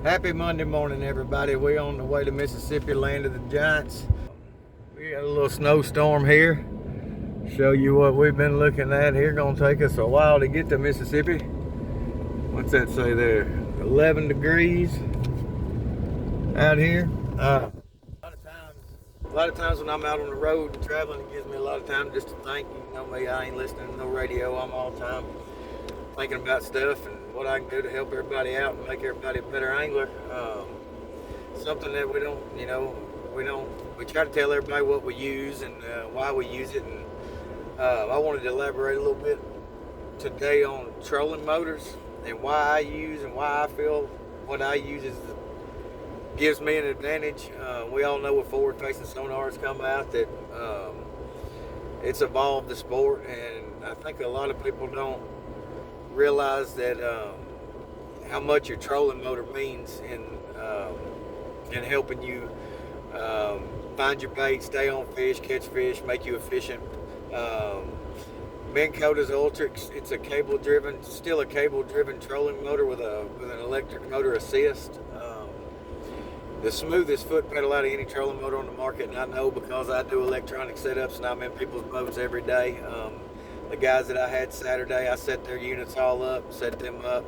Happy Monday morning, everybody. We on the way to Mississippi, land of the giants. We got a little snowstorm here. Show you what we've been looking at here. Gonna take us a while to get to Mississippi. What's that say there? 11 degrees out here. A lot of times when I'm out on the road and traveling, it gives me a lot of time just to think. You know me, I ain't listening to no radio. I'm all the time thinking about stuff and what I can do to help everybody out and make everybody a better angler. Something that we don't, we try to tell everybody what we use and why we use it. And I wanted to elaborate a little bit today on trolling motors and why I use and why I feel what I use gives me an advantage. We all know with forward-facing sonars come out that it's evolved the sport, and I think a lot of people don't realize that how much your trolling motor means in helping you find your bait, stay on fish, catch fish, make you efficient. Minn Kota's Ultrex, it's still a cable-driven trolling motor with an electric motor assist. The smoothest foot pedal out of any trolling motor on the market, and I know because I do electronic setups and I'm in people's boats every day. The guys that I had Saturday, I set their units all up, set them up,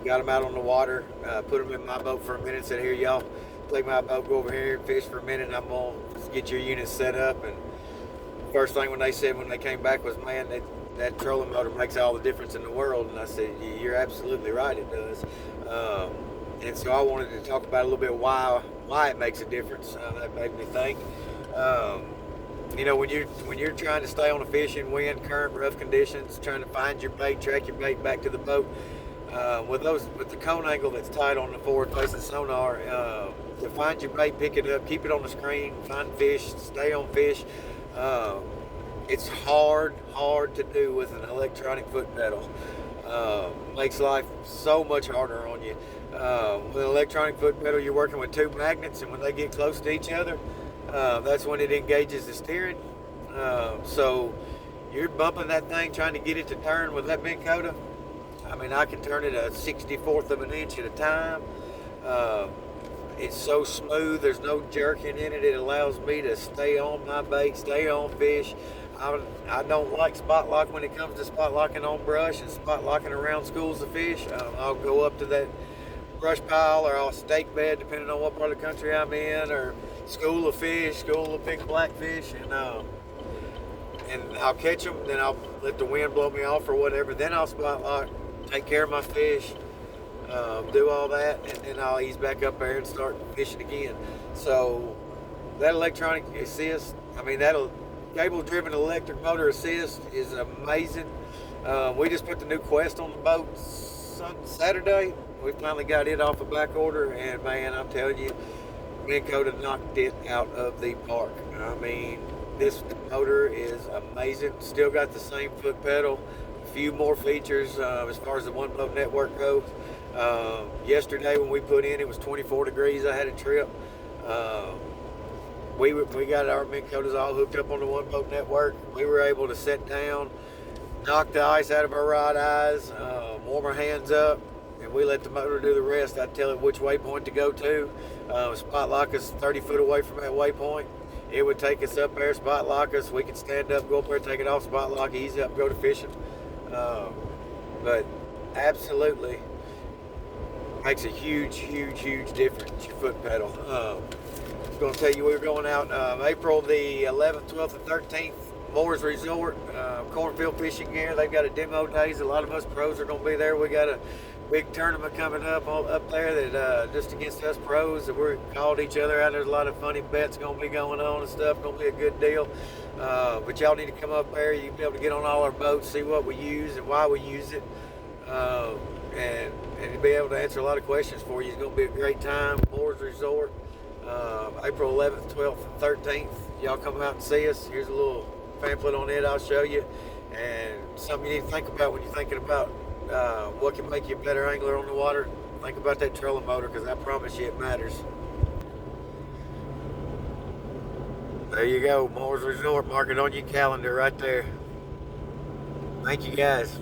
got them out on the water, put them in my boat for a minute, said, here y'all, take my boat, go over here and fish for a minute, and I'm going to get your units set up. And first thing when they came back was, man, that trolling motor makes all the difference in the world. And I said, you're absolutely right, it does. And so I wanted to talk about a little bit why it makes a difference. That made me think. When you're trying to stay on a fish in wind, current, rough conditions, trying to find your bait, track your bait back to the boat, with the cone angle that's tight on the forward-facing sonar, to find your bait, pick it up, keep it on the screen, find fish, stay on fish. It's hard to do with an electronic foot pedal. Makes life so much harder on you. With an electronic foot pedal, you're working with two magnets, and when they get close to each other, that's when it engages the steering. So you're bumping that thing trying to get it to turn with that Minn Kota. I mean, I can turn it a 64th of an inch at a time. It's so smooth, there's no jerking in it. It allows me to stay on my bait, stay on fish. I don't like spot lock when it comes to spot locking on brush and spot locking around schools of fish. I'll go up to that brush pile, or I'll stake bed depending on what part of the country I'm in, or school of big blackfish, and I'll catch them, then I'll let the wind blow me off or whatever, then I'll spot lock, take care of my fish, do all that, and then I'll ease back up there and start fishing again. So that electronic assist, that cable-driven electric motor assist is amazing. We just put the new Quest on the boat Saturday. We finally got it off a back order, and man, I'm telling you, Minn Kota knocked it out of the park. I mean, this motor is amazing. Still got the same foot pedal, a few more features as far as the one boat network goes. Yesterday when we put in, it was 24 degrees. I had a trip. We got our Minn Kotas all hooked up on the one boat network. We were able to sit down, knock the ice out of our rod eyes, warm our hands up, and we let the motor do the rest. I'd tell it which waypoint to go to. Spot lock us 30 foot away from that waypoint. It would take us up there, spot lock us. We could stand up, go up there, take it off, spot lock, ease up, go to fishing. But absolutely makes a huge difference, your foot pedal. I'm going to tell you, we're going out April the 11th, 12th, and 13th. Moore's Resort, cornfield fishing gear. They've got a demo days. A lot of us pros are going to be there. We got a big tournament coming up there that just against us pros that we're called each other out. There's a lot of funny bets going to be going on and stuff. Going to be a good deal. But y'all need to come up there. You'll be able to get on all our boats, see what we use and why we use it, and be able to answer a lot of questions for you. It's going to be a great time. Moore's Resort, April 11th, 12th, and 13th. Y'all come out and see us. Here's a little pamphlet on it I'll show you, and something you need to think about when you're thinking about what can make you a better angler on the water. Think about that trolling motor, because I promise you it matters. There you go, Moore's Resort. Mark it on your calendar right there. Thank you guys.